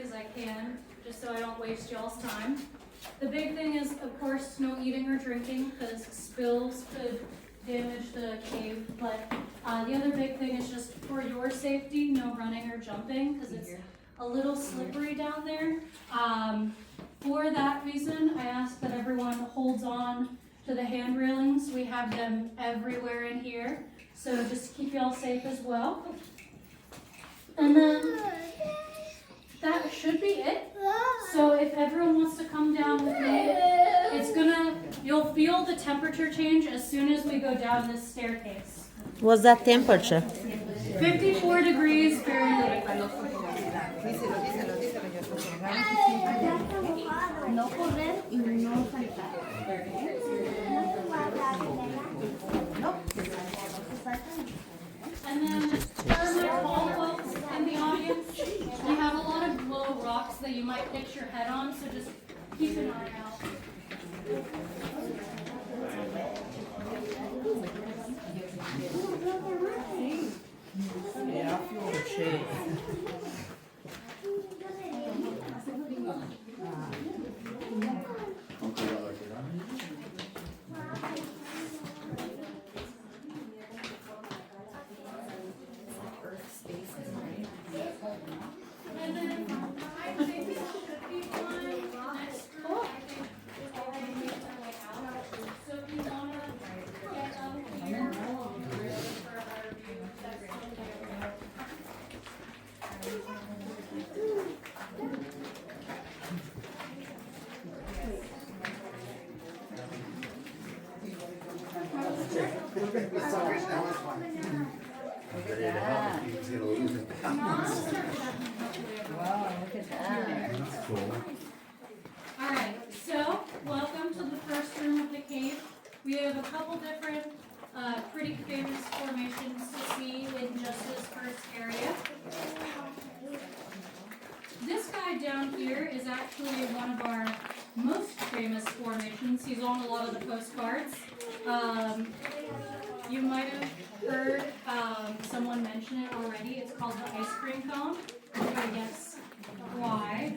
as I can, just so I don't waste y'all's time. The big thing is, of course, no eating or drinking, because spills could damage the cave. But the other big thing is just for your safety, no running or jumping, because it's a little slippery down there. For that reason, I ask that everyone holds on to the hand railings. We have them everywhere in here, so just to keep y'all safe as well. And then that should be it. So if everyone wants to come down with me, you'll feel the temperature change as soon as we go down this staircase. What's that temperature? 54 degrees Fahrenheit. No correr y no saltar. And then for my tall folks in the audience, we have a lot of low rocks that you might pitch your head on, so just keep an eye out. Yeah, I feel the shake. And then I think it should be fine. Next group, I think is already making their way out. So if you want to get up here for our view, that's okay. Wow, look at that. Alright, so welcome to the first room of the cave. We have a couple different pretty famous formations to see in just this first area. This guy down here is actually one of our most famous formations. He's on a lot of the postcards. You might have heard someone mention it already. It's called the ice cream cone. I guess why.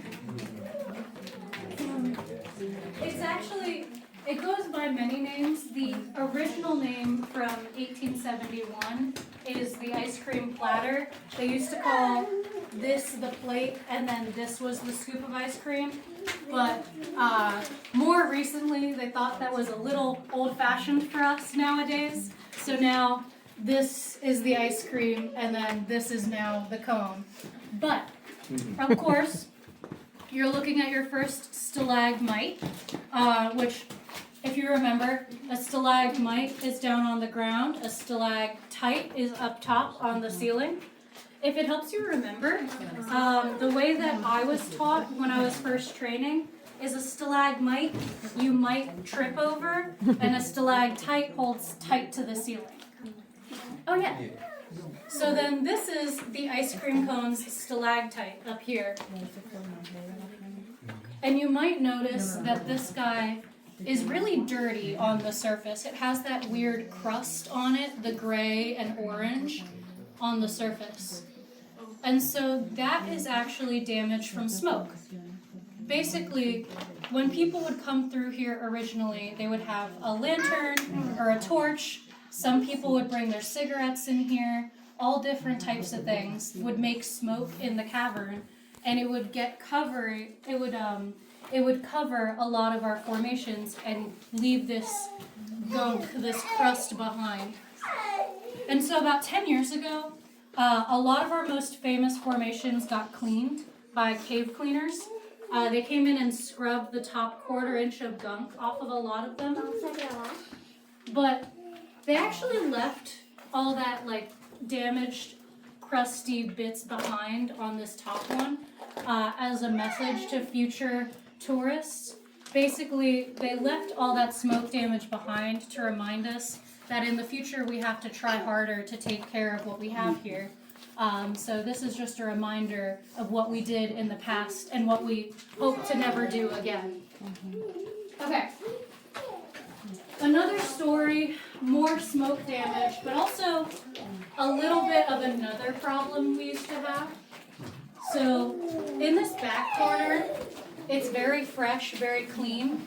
It goes by many names. The original name from 1871 is the ice cream platter. They used to call this the plate, and then this was the scoop of ice cream. But more recently, they thought that was a little old-fashioned for us nowadays. So now this is the ice cream, and then this is now the cone. But, of course, you're looking at your first stalagmite, which, if you remember, a stalagmite is down on the ground, a stalactite is up top on the ceiling. If it helps you remember, the way that I was taught when I was first training is a stalagmite you might trip over, and a stalactite holds tight to the ceiling. Oh yeah. So then this is the ice cream cone's stalactite up here. And you might notice that this guy is really dirty on the surface. It has that weird crust on it, the gray and orange on the surface. And so that is actually damage from smoke. Basically, when people would come through here originally, they would have a lantern or a torch. Some people would bring their cigarettes in here. All different types of things would make smoke in the cavern, and it would cover a lot of our formations and leave this gunk, this crust behind. And so about 10 years ago, a lot of our most famous formations got cleaned by cave cleaners. They came in and scrubbed the top 1/4 inch of gunk off of a lot of them. But they actually left all that like damaged, crusty bits behind on this top one as a message to future tourists. Basically, they left all that smoke damage behind to remind us that in the future we have to try harder to take care of what we have here. So this is just a reminder of what we did in the past and what we hope to never do again. Okay. Another story, more smoke damage, but also a little bit of another problem we used to have. So in this back corner, it's very fresh, very clean,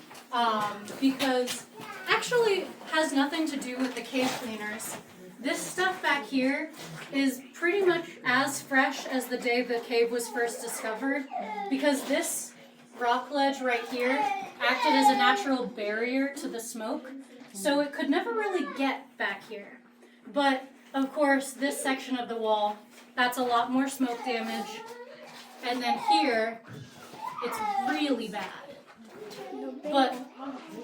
because actually has nothing to do with the cave cleaners. This stuff back here is pretty much as fresh as the day the cave was first discovered, because this rock ledge right here acted as a natural barrier to the smoke, so it could never really get back here. But of course, this section of the wall, that's a lot more smoke damage, and then here, it's really bad. But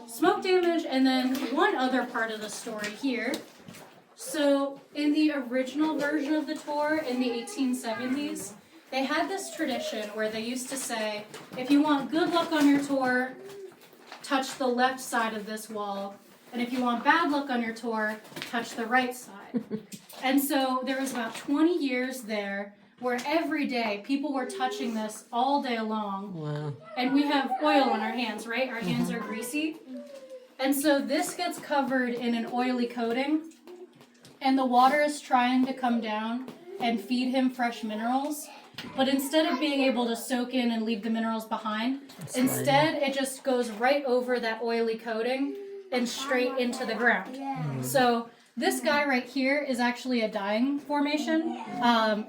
smoke damage, and then one other part of the story here. So in the original version of the tour in the 1870s, they had this tradition where they used to say, if you want good luck on your tour, touch the left side of this wall. And if you want bad luck on your tour, touch the right side. And so there was about 20 years there where every day people were touching this all day long. Wow. And we have oil on our hands, right? Our hands are greasy. And so this gets covered in an oily coating, and the water is trying to come down and feed him fresh minerals. But instead of being able to soak in and leave the minerals behind, instead it just goes right over that oily coating and straight into the ground. So this guy right here is actually a dying formation.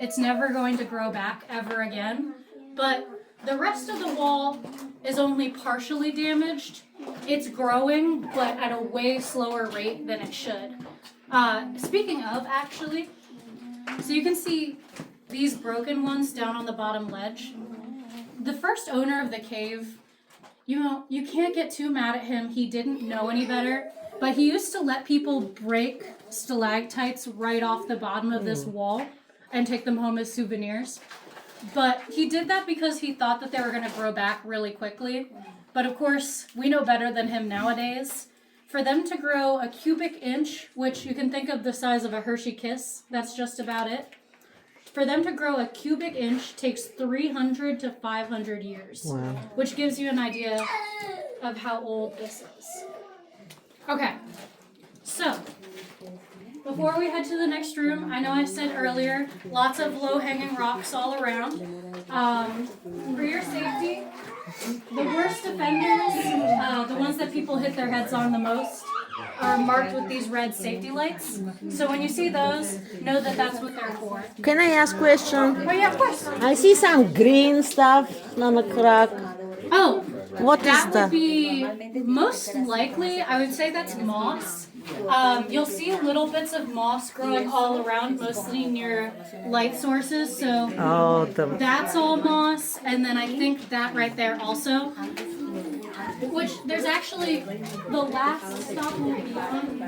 It's never going to grow back ever again. But the rest of the wall is only partially damaged. It's growing, but at a way slower rate than it should. Speaking of, actually, so you can see these broken ones down on the bottom ledge. The first owner of the cave, you can't get too mad at him. He didn't know any better, but he used to let people break stalactites right off the bottom of this wall and take them home as souvenirs. But he did that because he thought that they were going to grow back really quickly. But of course, we know better than him nowadays. For them to grow a cubic inch, which you can think of the size of a Hershey Kiss, that's just about it. For them to grow a cubic inch takes 300 to 500 years, Wow. which gives you an idea of how old this is. Okay, so before we head to the next room, I know I said earlier, lots of low-hanging rocks all around. For your safety, the worst offenders, the ones that people hit their heads on the most, are marked with these red safety lights. So when you see those, know that that's what they're for. Can I ask question? Oh yeah, of course. I see some green stuff on the crack. Oh, What is that would that? be most likely, I would say that's moss. You'll see little bits of moss growing all around, mostly near light sources. So Oh, that's all moss, and then I think that right there also. Which there's actually the last stop we'll be on.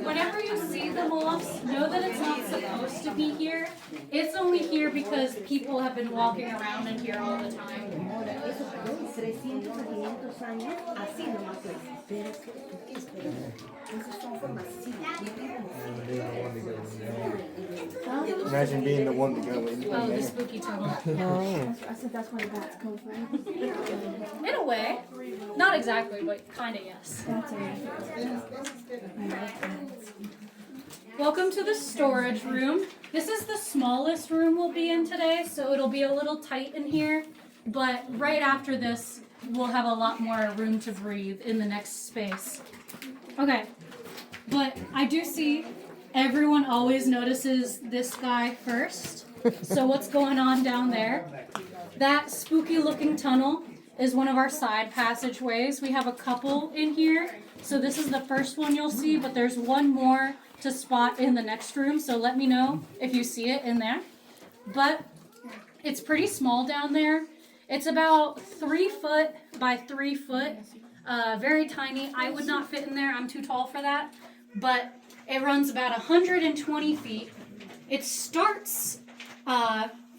Whenever you see the moss, know that it's not supposed to be here. It's only here because people have been walking around in here all the time. Imagine being the one to go in. Oh, the spooky tunnel. oh. I said that's where the bats come from. In a way. Not exactly, but kinda yes. That's Welcome to the storage room. This is the smallest room we'll be in today, so it'll be a little tight in here. But right after this, we'll have a lot more room to breathe in the next space. Okay, but I do see everyone always notices this guy first. So what's going on down there? That spooky looking tunnel is one of our side passageways. We have a couple in here. So this is the first one you'll see, but there's one more to spot in the next room. So let me know if you see it in there. But it's pretty small down there. It's about 3 foot by 3 foot. Very tiny. I would not fit in there. I'm too tall for that. But it runs about 120 feet. It starts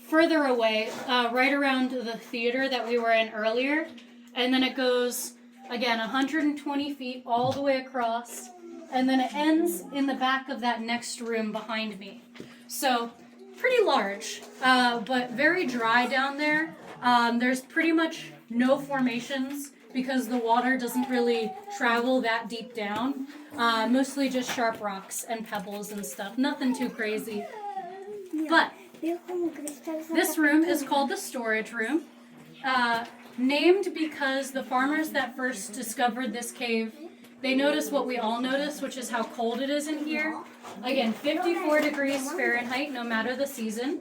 further away, right around the theater that we were in earlier. And then it goes, again, 120 feet all the way across. And then it ends in the back of that next room behind me. So, pretty large, but very dry down there. There's pretty much no formations because the water doesn't really travel that deep down. Mostly just sharp rocks and pebbles and stuff. Nothing too crazy. But this room is called the storage room. Named because the farmers that first discovered this cave, they noticed what we all notice, which is how cold it is in here. Again, 54 degrees Fahrenheit, no matter the season.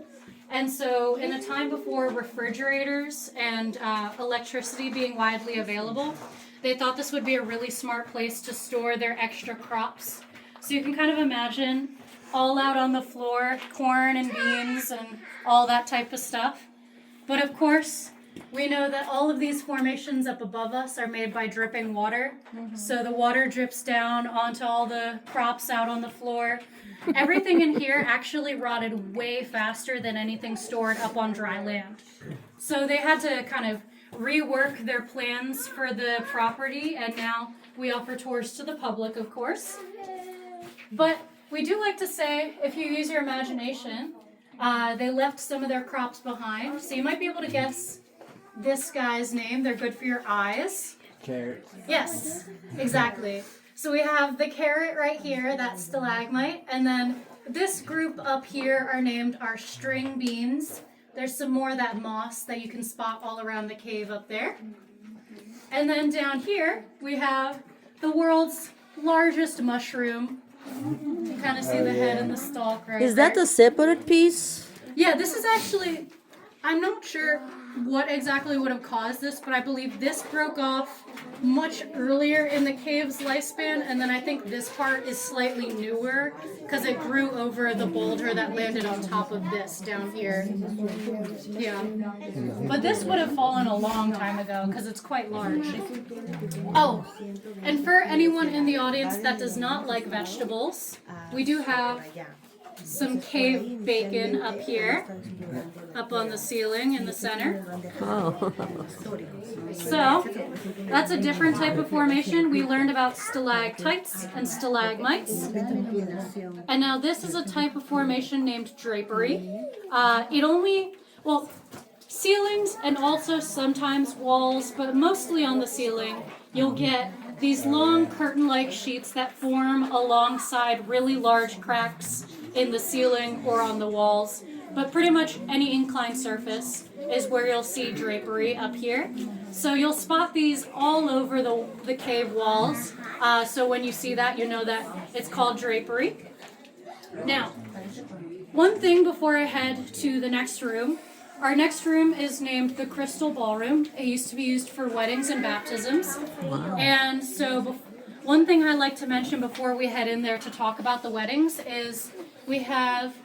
And so in a time before refrigerators and electricity being widely available, they thought this would be a really smart place to store their extra crops. So you can kind of imagine all out on the floor, corn and beans and all that type of stuff. But of course, we know that all of these formations up above us are made by dripping water. So the water drips down onto all the crops out on the floor. Everything in here actually rotted way faster than anything stored up on dry land. So they had to kind of rework their plans for the property, and now we offer tours to the public, of course. But we do like to say, if you use your imagination, they left some of their crops behind. So you might be able to guess this guy's name. They're good for your eyes. Carrot. Yes, exactly. So we have the carrot right here, that's stalagmite, and then this group up here are named our string beans. There's some more of that moss that you can spot all around the cave up there. And then down here, we have the world's largest mushroom. You kind of see the head and the stalk right Is that there. a separate piece? Yeah, this is actually, I'm not sure what exactly would have caused this, but I believe this broke off much earlier in the cave's lifespan, and then I think this part is slightly newer because it grew over the boulder that landed on top of this down here. Yeah. But this would have fallen a long time ago because it's quite large. Oh, and for anyone in the audience that does not like vegetables, we do have some cave bacon up here, up on the ceiling in the center. Oh. So, that's a different type of formation. We learned about stalactites and stalagmites. And now this is a type of formation named drapery. Ceilings and also sometimes walls, but mostly on the ceiling, you'll get these long curtain-like sheets that form alongside really large cracks in the ceiling or on the walls. But pretty much any inclined surface is where you'll see drapery up here. So you'll spot these all over the cave walls. So when you see that, you know that it's called drapery. Now, one thing before I head to the next room. Our next room is named the Crystal Ballroom. It used to be used for weddings and baptisms. Wow. And so one thing I like to mention before we head in there to talk about the weddings is we have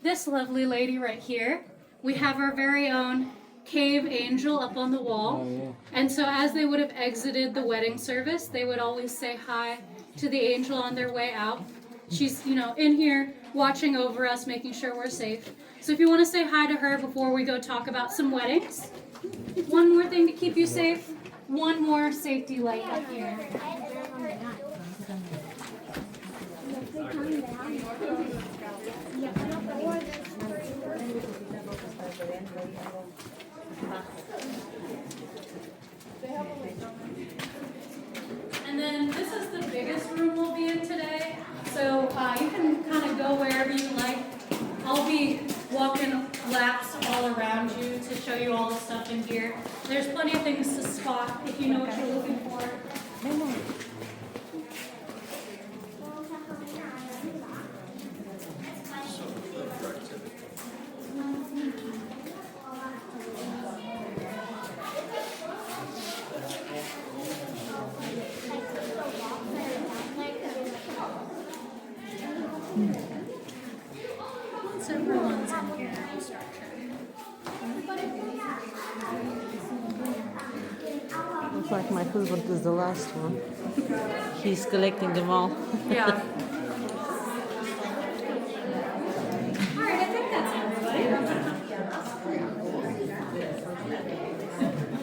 this lovely lady right here. We have our very own cave angel up on the wall. And so as they would have exited the wedding service, they would always say hi to the angel on their way out. She's, in here watching over us, making sure we're safe. So if you want to say hi to her before we go talk about some weddings. One more thing to keep you safe. One more safety light up here. And then this is the biggest room we'll be in today. So you can kind of go wherever you like. I'll be walking laps all around you to show you all the stuff in here. There's plenty of things to spot if you know what you're looking for. Once everyone's in here, I'll start checking. Looks like my husband is the last one. He's collecting them all. Yeah. Alright, I think that's everybody.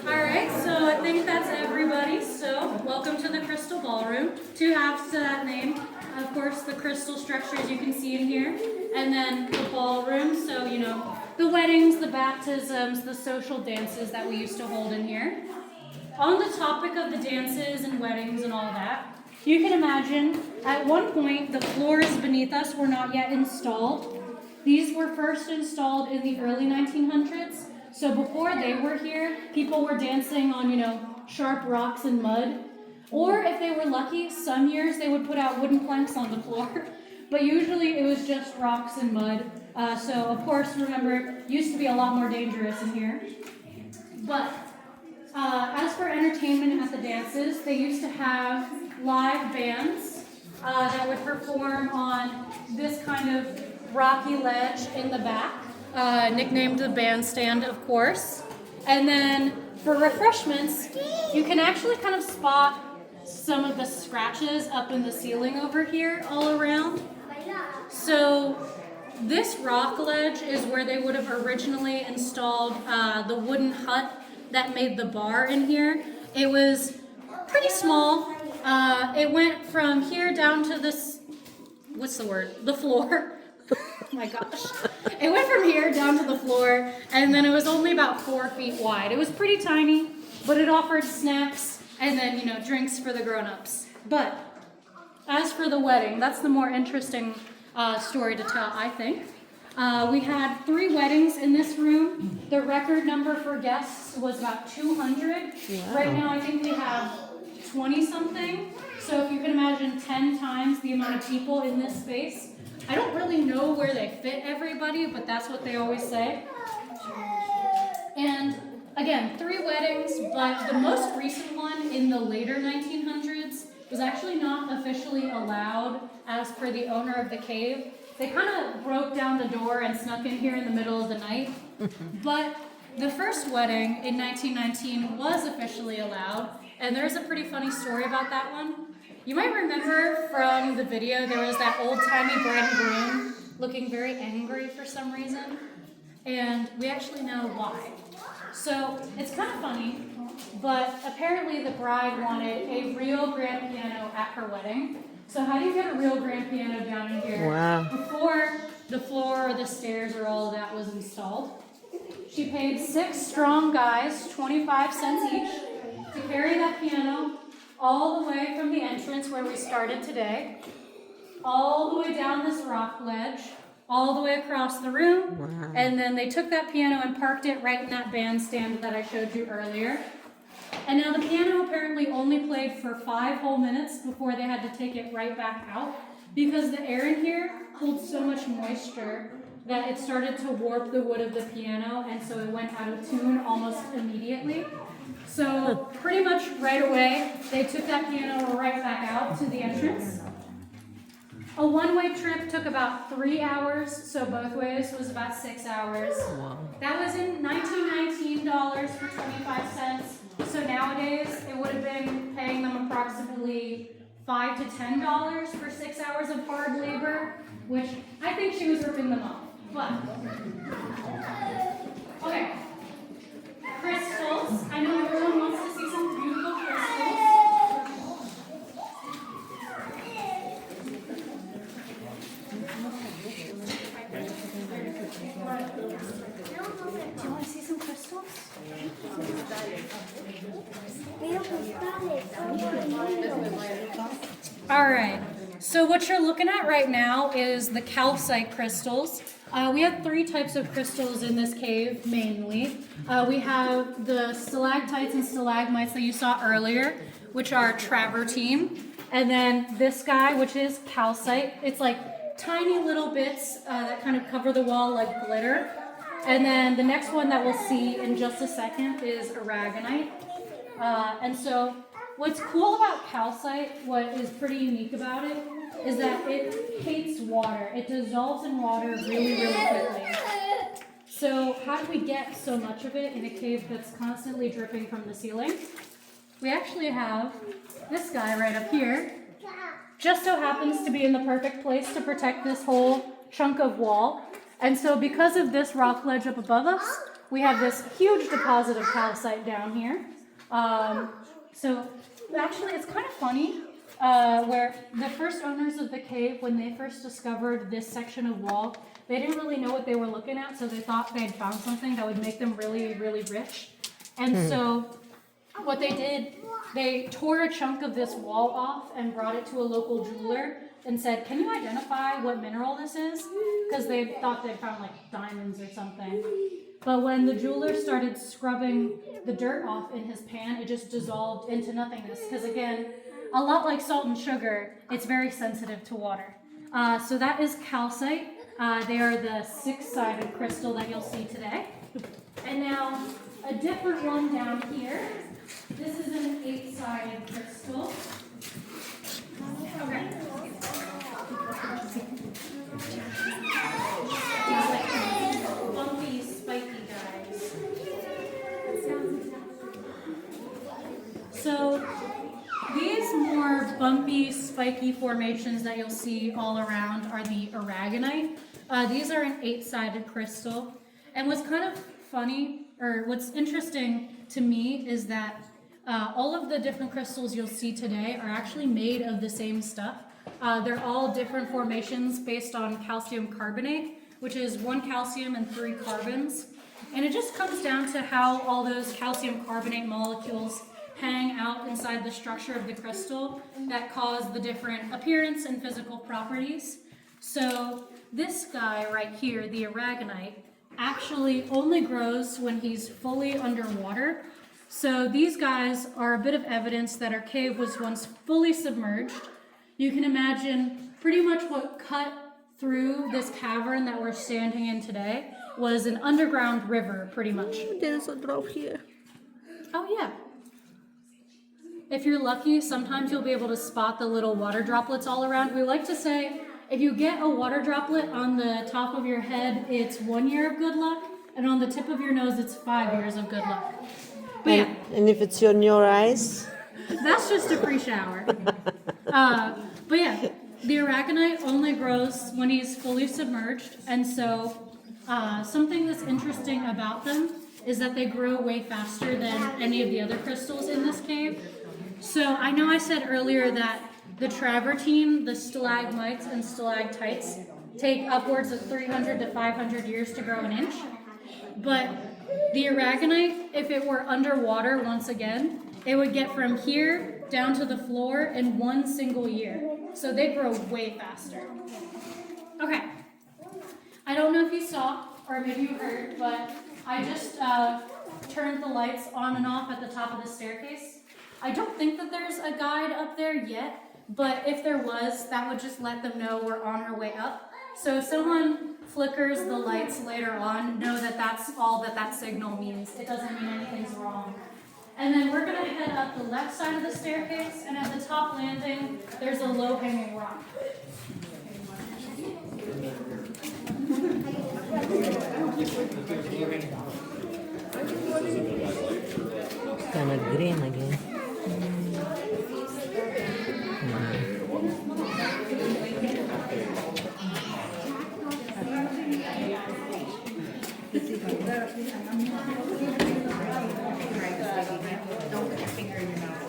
Alright, so I think that's everybody. So, welcome to the Crystal Ballroom. Two halves to that name. Of course, the crystal structures you can see in here. And then the ballroom, so, the weddings, the baptisms, the social dances that we used to hold in here. on the topic of the dances and weddings and all that, you can imagine at one point the floors beneath us were not yet installed. These were first installed in the early 1900s. So before they were here, people were dancing on, sharp rocks and mud. Or if they were lucky, some years they would put out wooden planks on the floor. But usually it was just rocks and mud. So of course, remember, it used to be a lot more dangerous in here. But as for entertainment at the dances, they used to have live bands that would perform on this kind of rocky ledge in the back, nicknamed the bandstand, of course. And then for refreshments, you can actually kind of spot some of the scratches up in the ceiling over here all around. So this rock ledge is where they would have originally installed the wooden hut that made the bar in here. It was pretty small. It went from here down to this, the floor. Oh my gosh. It went from here down to the floor, and then it was only about 4 feet wide. It was pretty tiny, but it offered snacks and then, drinks for the grown-ups. But as for the wedding, that's the more interesting story to tell, I think. We had 3 weddings in this room. The record number for guests was about 200. Wow. Right now, I think we have 20-something. So if you can imagine 10 times the amount of people in this space. I don't really know where they fit everybody, but that's what they always say. And again, 3 weddings, but the most recent one in the later 1900s was actually not officially allowed as per the owner of the cave. They kind of broke down the door and snuck in here in the middle of the night. But the first wedding in 1919 was officially allowed, and there's a pretty funny story about that one. You might remember from the video, there was that old-timey bride and groom looking very angry for some reason, and we actually know why. So it's kind of funny, but apparently the bride wanted a real grand piano at her wedding. So how do you get a real grand piano down in here before the floor or the stairs or all of that was installed? She paid 6 strong guys 25 cents each to carry that piano all the way from the entrance where we started today, all the way down this rock ledge, all the way across the room, and then they took that piano and parked it right in that bandstand that I showed you earlier. And now the piano apparently only played for 5 whole minutes before they had to take it right back out because the air in here holds so much moisture that it started to warp the wood of the piano, and so it went out of tune almost immediately. So pretty much right away, they took that piano right back out to the entrance. A one-way trip took about 3 hours, so both ways was about 6 hours. Wow. That was in 1919 dollars for 25 cents. So nowadays, it would have been paying them approximately $5 to $10 for 6 hours of hard labor, which I think she was ripping them off. But okay, crystals. I know everyone wants to see some beautiful crystals. Do you want to see some crystals? All right. So what you're looking at right now is the calcite crystals. We have 3 types of crystals in this cave, mainly. We have the stalactites and stalagmites that you saw earlier, which are travertine. And then this guy, which is calcite. It's like tiny little bits that kind of cover the wall like glitter. And then the next one that we'll see in just a second is aragonite. And so what's cool about calcite, what is pretty unique about it, is that it hates water. It dissolves in water really, really quickly. So how do we get so much of it in a cave that's constantly dripping from the ceiling? We actually have this guy right up here. Just so happens to be in the perfect place to protect this whole chunk of wall. And so because of this rock ledge up above us, we have this huge deposit of calcite down here. So actually it's kind of funny where the first owners of the cave, when they first discovered this section of wall, they didn't really know what they were looking at, so they thought they'd found something that would make them really, really rich. And so what they did, they tore a chunk of this wall off and brought it to a local jeweler and said, "Can you identify what mineral this is?" Because they thought they'd found like diamonds or something. But when the jeweler started scrubbing the dirt off in his pan, it just dissolved into nothingness. Because again, a lot like salt and sugar, it's very sensitive to water. So that is calcite. They are the 6-sided crystal that you'll see today. And now a different one down here. This is an 8-sided crystal. Okay. Bumpy, spiky guys. So these more bumpy, spiky formations that you'll see all around are the aragonite. These are an 8-sided crystal. And what's kind of funny, or what's interesting to me, is that all of the different crystals you'll see today are actually made of the same stuff. They're all different formations based on calcium carbonate, which is 1 calcium and 3 carbons. And it just comes down to how all those calcium carbonate molecules hang out inside the structure of the crystal that cause the different appearance and physical properties. So this guy right here, the aragonite, actually only grows when he's fully underwater. So these guys are a bit of evidence that our cave was once fully submerged. You can imagine pretty much what cut through this cavern that we're standing in today was an underground river, pretty much. There's a drop here. Oh yeah. If you're lucky, sometimes you'll be able to spot the little water droplets all around. We like to say, if you get a water droplet on the top of your head, it's 1 year of good luck, and on the tip of your nose, it's 5 years of good luck. But yeah. And if it's on your eyes? That's just a free shower. But yeah, the aragonite only grows when he's fully submerged, and so something that's interesting about them is that they grow way faster than any of the other crystals in this cave. So I know I said earlier that the travertine, the stalagmites and stalactites take upwards of 300 to 500 years to grow an inch, but the aragonite, if it were underwater once again, it would get from here down to the floor in 1 single year. So they grow way faster. Okay. I don't know if you saw, or maybe you heard, but I just turned the lights on and off at the top of the staircase. I don't think that there's a guide up there yet, but if there was, that would just let them know we're on our way up. So if someone flickers the lights later on, know that that's all that that signal means. It doesn't mean anything's wrong. And then we're going to head up the left side of the staircase, and at the top landing, there's a low-hanging rock. Kind of green again. Don't put your finger in your mouth.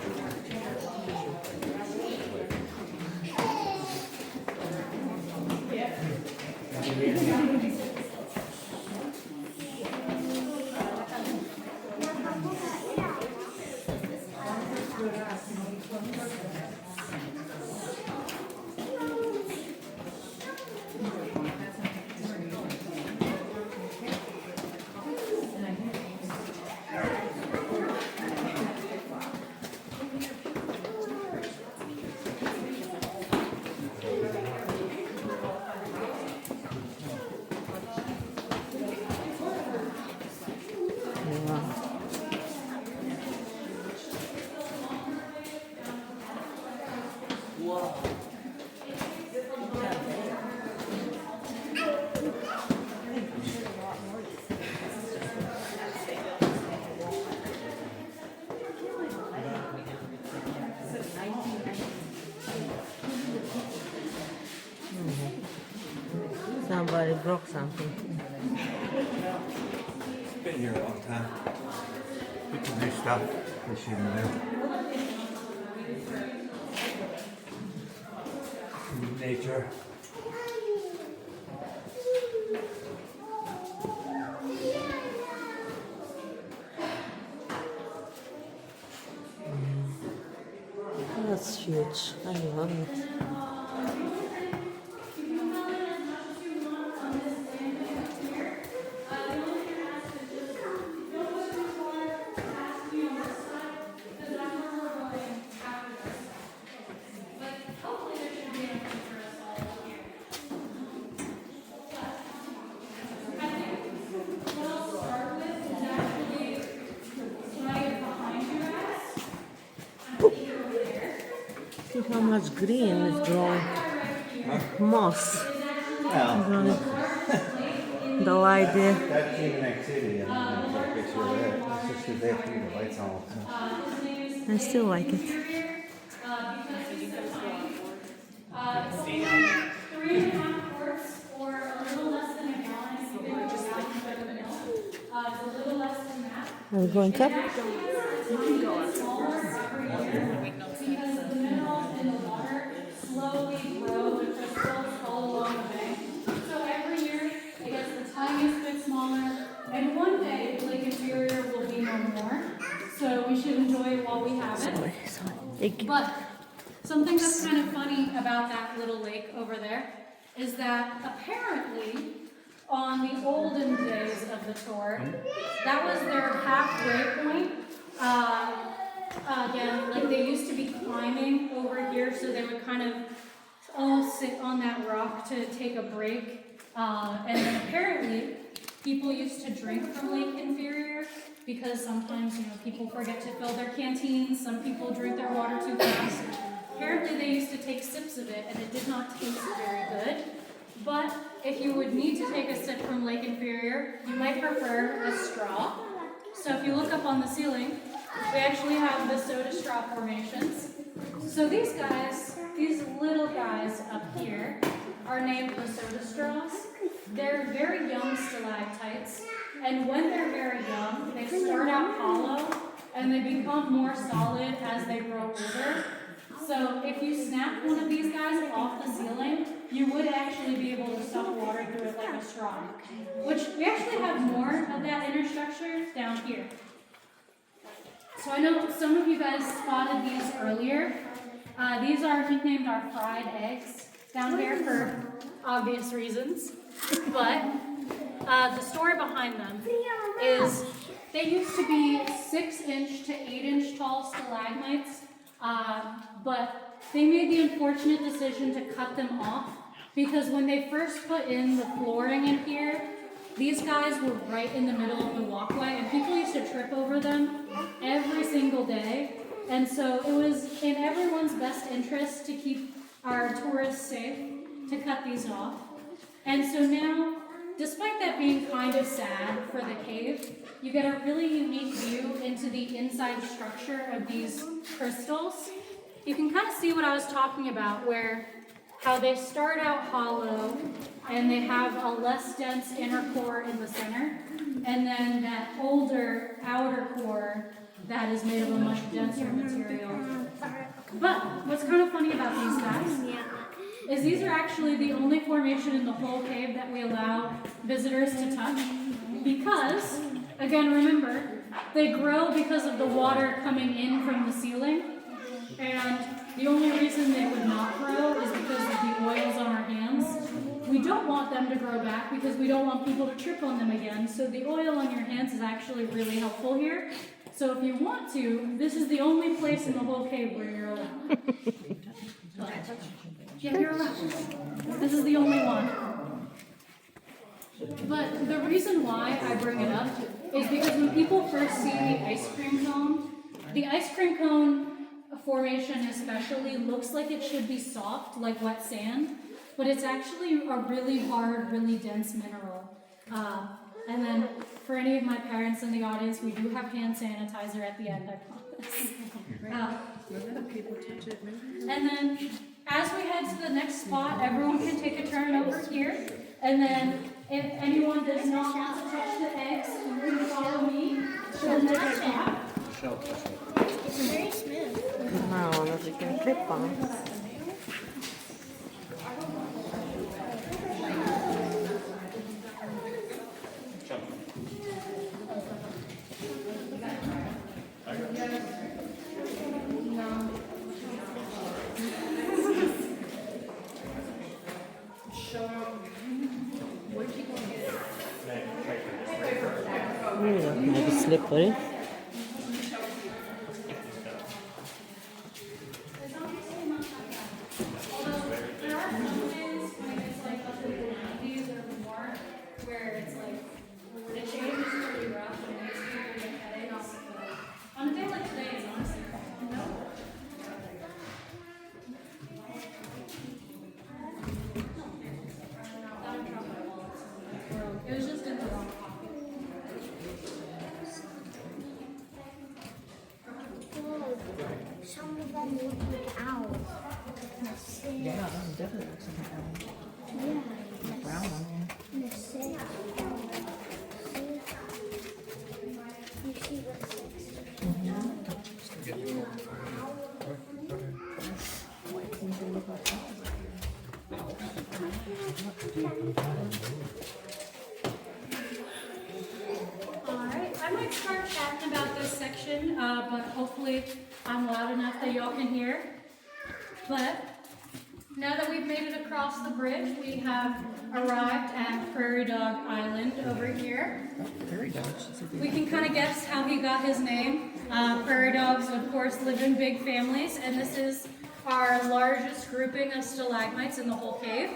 Somebody broke something. It's been here a long time. People do stuff they shouldn't do. Nature. much. I love it. See how much green is growing. Moss. Well, The light there. that's human activity. I don't know if I picture of that. It's just because they have to keep the lights on. I still like it. 3.5 quarts or a little less than a gallon. If you want just like milk, it's a little less than that. Are we going up? Because the minerals in the water slowly grow the crystals all along the bank. So every year it gets the tiniest bit smaller, and one day Lake Inferior will be no more. So we should enjoy it while we have it. But something that's kind of funny about that little lake over there is that apparently on the olden days of the tour, that was their halfway point. Again, like they used to be climbing over here, so they would kind of all sit on that rock to take a break. And then apparently, people used to drink from Lake Inferior because sometimes, people forget to fill their canteens. Some people drink their water too fast. Apparently, they used to take sips of it, and it did not taste very good. But if you would need to take a sip from Lake Inferior, you might prefer a straw. So if you look up on the ceiling, we actually have the soda straw formations. So these guys, these little guys up here, are named the soda straws. They're very young stalactites, and when they're very young, they start out hollow, and they become more solid as they grow older. So if you snap one of these guys off the ceiling, you would actually be able to suck water through it like a straw. Which, we actually have more of that inner structure down here. So I know some of you guys spotted these earlier. These are nicknamed our fried eggs down here for obvious reasons. But the story behind them is they used to be 6-inch to 8-inch tall stalagmites, but they made the unfortunate decision to cut them off because when they first put in the flooring in here, these guys were right in the middle of the walkway, and people used to trip over them every single day. And so it was in everyone's best interest to keep our tourists safe to cut these off. And so now, despite that being kind of sad for the cave, you get a really unique view into the inside structure of these crystals. You can kind of see what I was talking about, where how they start out hollow and they have a less dense inner core in the center, and then that older outer core that is made of a much denser material. But what's kind of funny about these guys is these are actually the only formation in the whole cave that we allow visitors to touch, because, again, remember, they grow because of the water coming in from the ceiling, and the only reason they would not grow is because of the oils on our hands. We don't want them to grow back because we don't want people to trip on them again, so the oil on your hands is actually really helpful here. So if you want to, this is the only place in the whole cave where you're allowed. Yeah, you're allowed. This is the only one. But the reason why I bring it up is because when people first see the ice cream cone formation especially looks like it should be soft, like wet sand, but it's actually a really hard, really dense mineral. And then for any of my parents in the audience, we do have hand sanitizer at the end, I promise. And then as we head to the next spot, everyone can take a turn over here. And then if anyone does not want to touch the eggs, you can follow me to the next spot. It's very smooth. No, that we can clip on. le put it? Although there are some days when it's like up in the 90s or more, where it's like the change is pretty rough and makes people get headaches. But on a day like today, it's honestly fun. No. Thought I dropped my wallet. It was just in the wrong pocket. Some of them look like owls. Yeah, that definitely looks like an owl. Yeah. The brown one, The six. You see what six? White things that look like owls. Alright, I might start chatting about this section, but hopefully I'm loud enough that y'all can hear. But now that we've made it across the bridge, we have arrived at Prairie Dog Island over here. Prairie dogs. We can kind of guess how he got his name. Prairie dogs, of course, live in big families, and this is our largest grouping of stalagmites in the whole cave.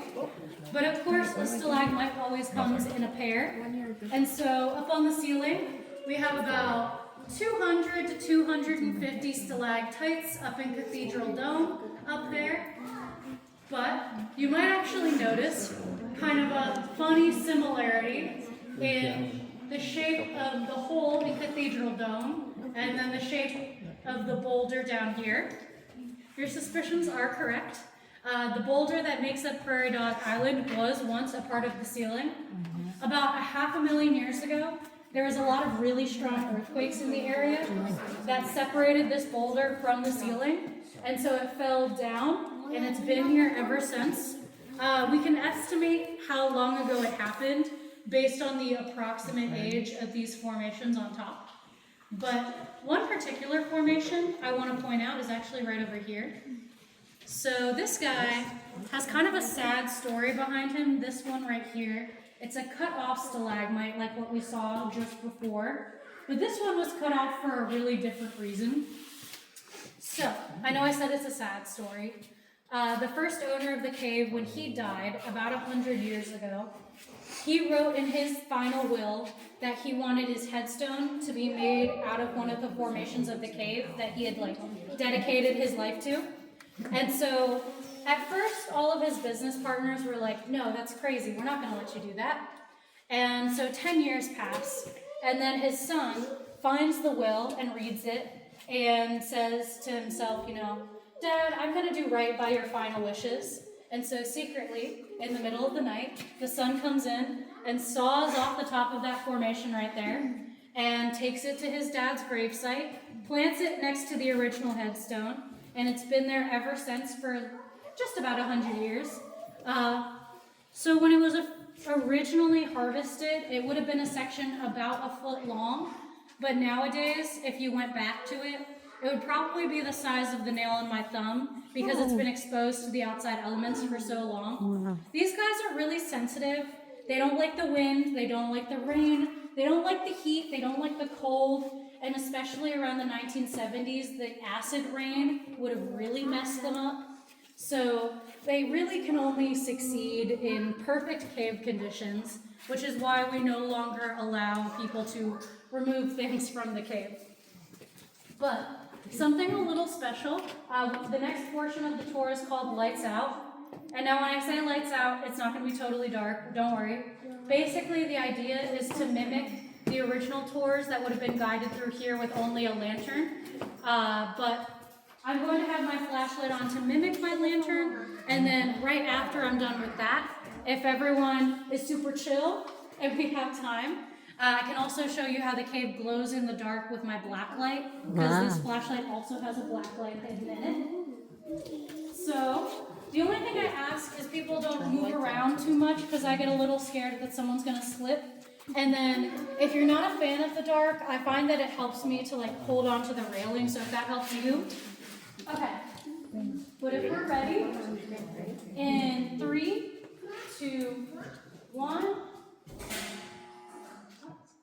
But of course, a stalagmite always comes in a pair. And so up on the ceiling, we have about 200 to 250 stalactites up in Cathedral Dome up there. But you might actually notice kind of a funny similarity in the shape of the hole in Cathedral Dome and then the shape of the boulder down here. Your suspicions are correct. The boulder that makes up Prairie Dog Island was once a part of the ceiling. About 500,000 years ago, there was a lot of really strong earthquakes in the area that separated this boulder from the ceiling, and so it fell down, and it's been here ever since. We can estimate how long ago it happened based on the approximate age of these formations on top. But one particular formation I want to point out is actually right over here. So this guy has kind of a sad story behind him, this one right here. It's a cut off stalagmite like what we saw just before, but this one was cut off for a really different reason. So, I know I said it's a sad story. The first owner of the cave, when he died about 100 years ago, he wrote in his final will that he wanted his headstone to be made out of one of the formations of the cave that he had dedicated his life to. And so at first all of his business partners were like, no, that's crazy, we're not going to let you do that. And so 10 years pass, and then his son finds the will and reads it and says to himself, Dad, I'm going to do right by your final wishes. And so secretly, in the middle of the night, the son comes in and saws off the top of that formation right there and takes it to his dad's gravesite, plants it next to the original headstone, and it's been there ever since for just about 100 years. So when it was originally harvested, it would have been a section about a foot long, but nowadays, if you went back to it, it would probably be the size of the nail on my thumb because it's been exposed to the outside elements for so long. Wow. These guys are really sensitive. They don't like the wind, they don't like the rain, they don't like the heat, they don't like the cold, and especially around the 1970s, the acid rain would have really messed them up. So they really can only succeed in perfect cave conditions, which is why we no longer allow people to remove things from the cave. But something a little special, the next portion of the tour is called Lights Out. And now when I say lights out, it's not going to be totally dark, don't worry. Basically, the idea is to mimic the original tours that would have been guided through here with only a lantern. But I'm going to have my flashlight on to mimic my lantern, and then right after I'm done with that, if everyone is super chill and we have time, I can also show you how the cave glows in the dark with my black light, because this flashlight also has a black light hidden in it. So, the only thing I ask is people don't move around too much, because I get a little scared that someone's going to slip. And then, if you're not a fan of the dark, I find that it helps me to hold on to the railing, so if that helps you. Okay. But if we're ready, in 3, 2, 1,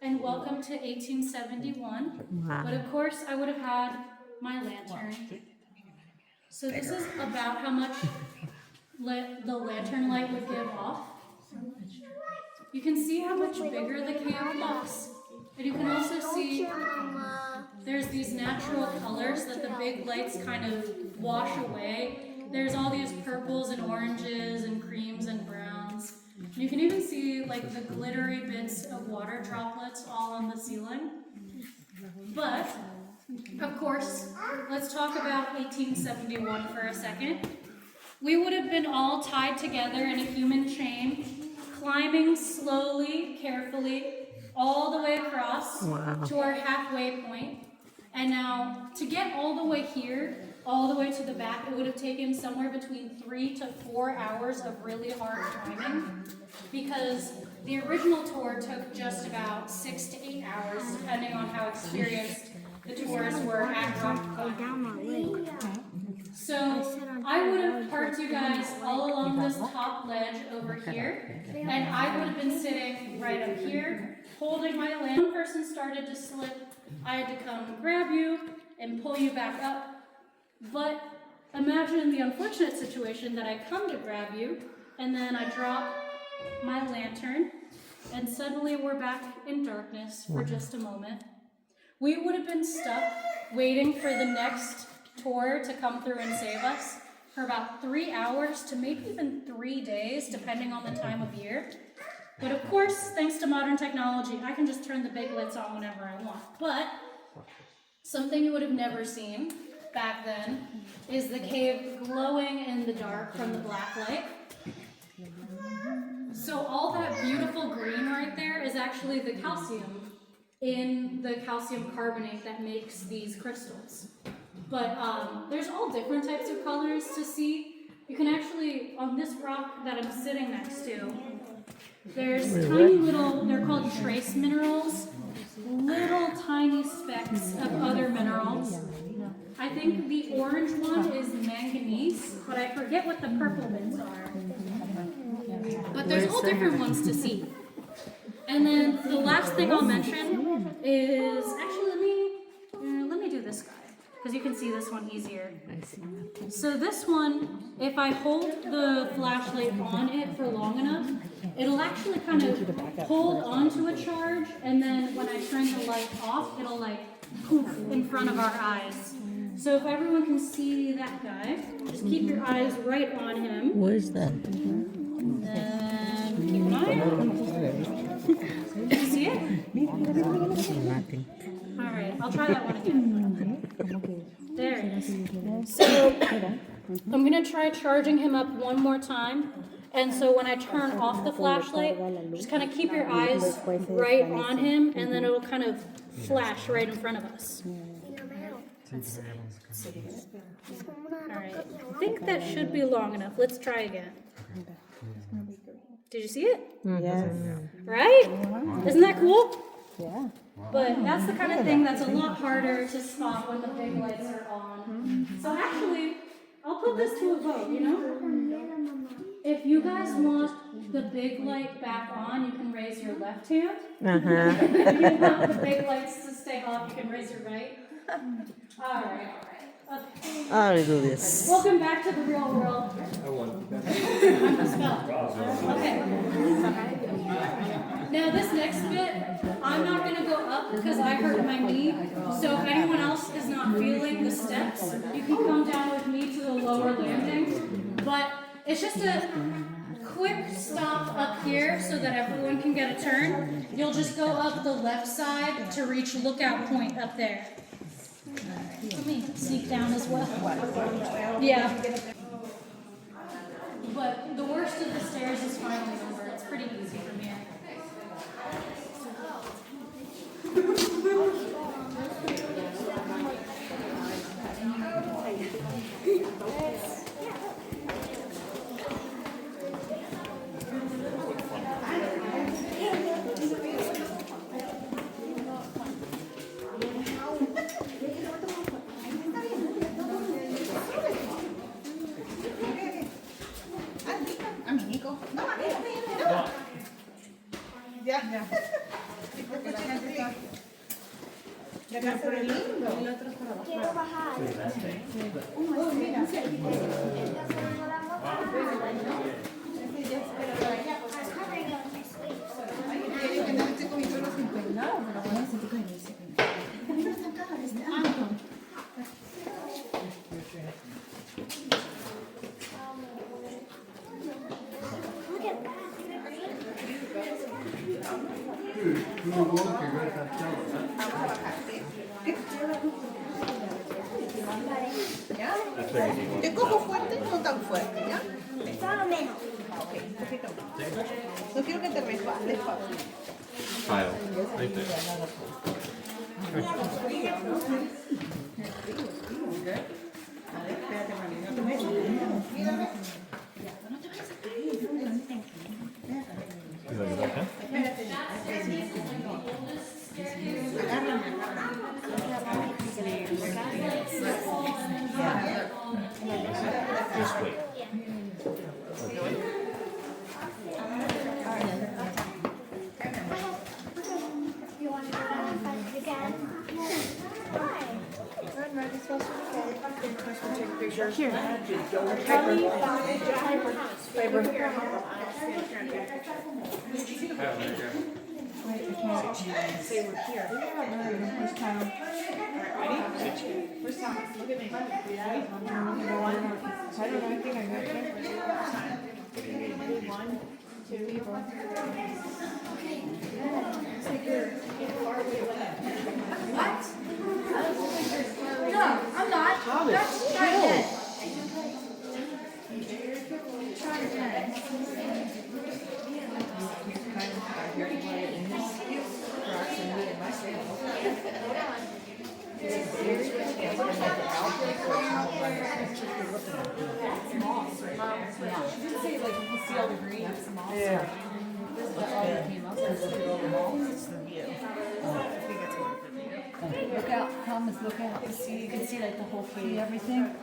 and welcome. welcome to 1871. But Wow. of course, I would have had my lantern. So this is about how much the lantern light would give off. You can see how much bigger the cave looks. And you can also see there's these natural colors that the big lights kind of wash away. There's all these purples and oranges and creams and browns. You can even see like the glittery bits of water droplets all on the ceiling. But, of course, let's talk about 1871 for a second. We would have been all tied together in a human chain, climbing slowly, carefully, all the way across to our halfway point. And now, to get all the way here, all the way to the back, it would have taken somewhere between 3 to 4 hours of really hard climbing, because the original tour took just about 6 to 8 hours, depending on how experienced the tourists were at rock climbing. So I would have parked you guys all along this top ledge over here, and I would have been sitting right up here, holding my lamp. When one person started to slip, I had to come grab you and pull you back up. But imagine the unfortunate situation that I come to grab you, and then I drop my lantern, and suddenly we're back in darkness for just a moment. We would have been stuck waiting for the next tour to come through and save us for about 3 hours to maybe even 3 days, depending on the time of year. But of course, thanks to modern technology, I can just turn the big lights on whenever I want. But something you would have never seen back then is the cave glowing in the dark from the black light. So all that beautiful green right there is actually the calcium in the calcium carbonate that makes these crystals. But there's all different types of colors to see. You can actually, on this rock that I'm sitting next to, there's tiny little, they're called trace minerals, little tiny specks of other minerals. I think the orange one is manganese, but I forget what the purple bits are. But there's all different ones to see. And then the last thing I'll mention is, actually let me do this guy, because you can see this one easier. So this one, if I hold the flashlight on it for long enough, it'll actually kind of hold onto a charge, and then when I turn the light off, it'll like poof in front of our eyes. So if everyone can see that guy, just keep your eyes right on him. What is that? And keep an eye on him. Did you see it? Nothing. All right, I'll try that one again. There it is. So I'm gonna try charging him up one more time. And so when I turn off the flashlight, just kind of keep your eyes right on him, and then it'll kind of flash right in front of us. Alright, I think that should be long enough. Let's try again. Did you see it? Yes. Right? Isn't that cool? Yeah. But that's the kind of thing that's a lot harder to spot when the big lights are on. So actually, I'll put this to a vote, you know? If you guys want the big light back on, you can raise your left hand. If you want the big lights to stay off, you can raise your right. Alright. Okay. I'll do this. Welcome back to the real world. I'm the spell. Okay. Now this next bit, I'm not going to go up because I hurt my knee. So if anyone else is not feeling the steps, you can come down with me to the lower landing. But it's just a quick stop up here so that everyone can get a turn. You'll just go up the left side to reach Lookout Point up there. Let me sneak down as well. Yeah. But the worst of the stairs is finally over. It's pretty easy from here. Yeah. La casa de lindo. El otro es para abajo. Quiero bajar. Oh, mira. Que no estoy con mi pelo sin peinar, pero bueno, se te cae, se cae. Mira esta cara, Look at that. ¿Ya? Te cojo fuerte, no tan fuerte, ¿ya? Solo menos. Ok, un poquito más. No quiero que te resbales, Pablo. Kyle, right there. You like it okay? Just wait. You want to go down and again? Why? Look out, Thomas, look out. See, you can see like the whole key, everything.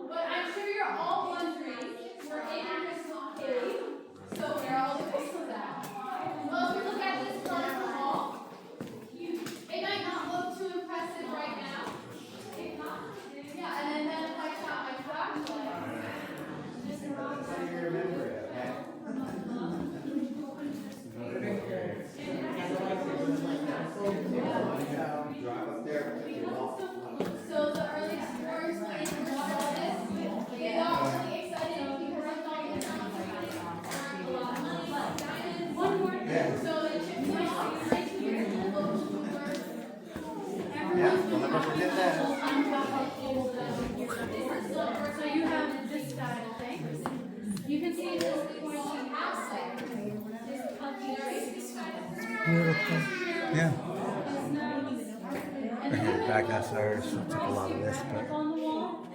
But I'm sure you're all wondering, we're in a crystal cave, so where are all the crystals at? Well, if we look at this from the wall, it might not look too impressive right now. Yeah, and then if I shot my flashlight, so the early explorers came and saw this. They got really excited because they thought it was diamonds. One more thing. So the chip right here in the local tours. So you have this side of things. You can see this is going to outside. This puffy trace. Beautiful. Yeah. Back downstairs, took a lot of this, but On the wall.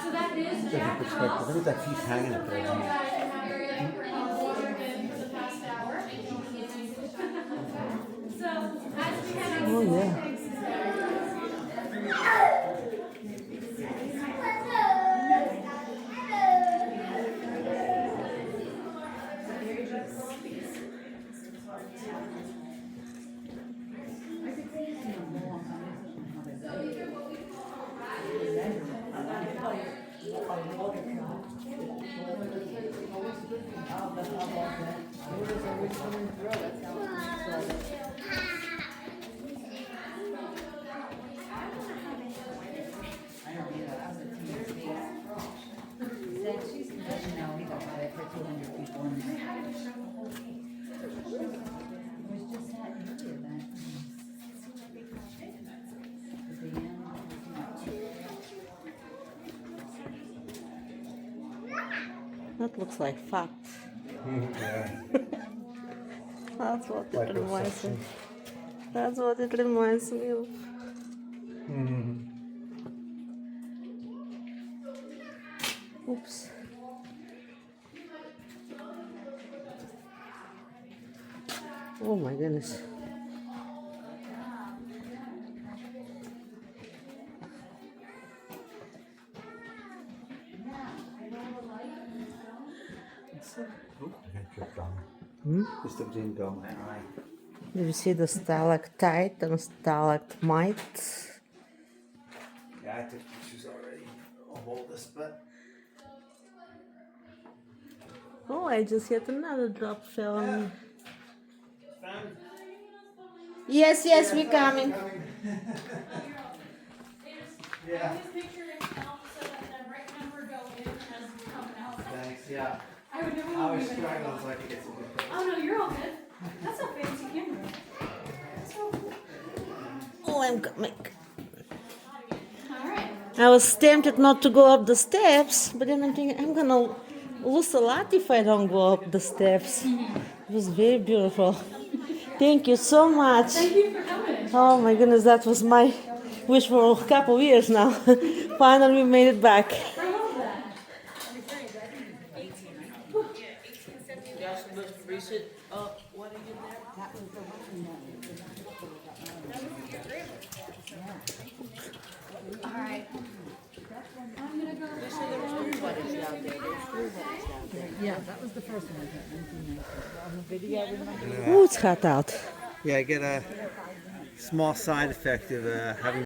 So that is different Jack. perspective. Look at that piece hanging up there. Oh yeah. That looks like facts. Yeah. That's what it Like reminds me. perception. That's what it reminds me of. Oops. Oh my goodness. I got dripped on. Hmm? Just a dream got my eye. Do you see the stalactite and stalagmite? Yeah, I took pictures already of all this, but Oh, I just hit another drop fell on me. Yes, yes, we're coming. yeah. This picture itself so that the right number go in as we come out. Thanks. Yeah. I would never I want was to struggling so I could get some good pictures. Oh no, you're all good. That's a fancy camera. Oh, I'm coming. Alright. I was tempted not to go up the steps, but then I'm thinking I'm gonna lose a lot if I don't go up the steps. It was very beautiful. Thank you so much. Thank you for coming. Oh my goodness, that was my wish for a couple of years now. Finally, we made it back. I love that. Oh, it's hot out. Yeah, I get a small side effect of having